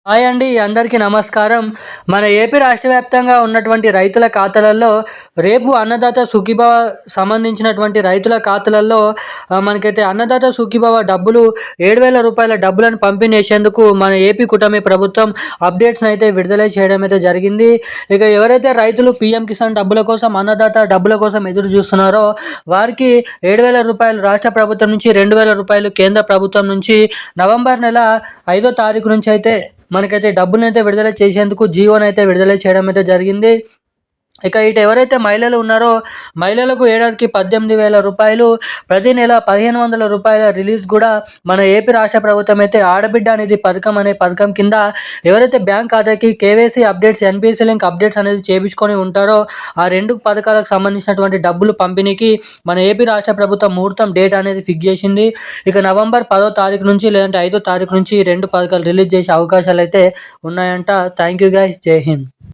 Hi అండి, అందరికీ నమస్కారం. మన ఏపీ రాష్ట్ర వ్యాప్తంగా ఉన్నటువంటి రైతుల ఖాతాలలో రేపు అన్నదాత సుఖీభవ సంబంధించినటువంటి రైతుల ఖాతాలలో మనకైతే అన్నదాత సుఖీభవ డబ్బులు 7,000 రూపాయల డబ్బులను పంపిణీ చేసేందుకు మన ఏపీ కూటమి ప్రభుత్వం అప్డేట్స్ని అయితే విడుదల చేయడం అయితే జరిగింది. ఇక ఎవరైతే రైతులు పీఎం కిసాన్ డబ్బుల కోసం, అన్నదాత డబ్బుల కోసం ఎదురు చూస్తున్నారో వారికి 7,000 రూపాయలు రాష్ట్ర ప్రభుత్వం నుంచి, 2,000 రూపాయలు కేంద్ర ప్రభుత్వం నుంచి నవంబర్ నెల 5వ తారీఖు నుంచి అయితే మనకైతే డబ్బులనైతే విడుదల చేసేందుకు జీవోనైతే విడుదల చేయడం అయితే జరిగింది. ఇక ఇటు ఎవరైతే మహిళలు ఉన్నారో మహిళలకు ఏడాదికి 18,000 రూపాయలు, ప్రతి నెల 1,500 రూపాయల రిలీజ్ కూడా మన ఏపీ రాష్ట్ర ప్రభుత్వం అయితే ఆడబిడ్డ అనేది పథకం అనే పథకం కింద ఎవరైతే బ్యాంక్ ఖాతాకి KYC updates, NPC link updates అనేది చేయించుకొని ఉంటారో ఆ రెండు పథకాలకు సంబంధించినటువంటి డబ్బులు పంపిణీకి మన ఏపీ రాష్ట్ర ప్రభుత్వం ముహూర్తం డేట్ అనేది ఫిక్స్ చేసింది. ఇక నవంబర్ 10వ తారీఖు నుంచి లేదంటే 5వ తారీఖు నుంచి ఈ రెండు పథకాలు రిలీజ్ చేసే అవకాశాలు అయితే ఉన్నాయంట. థ్యాంక్ యూ గైస్, జై హింద్.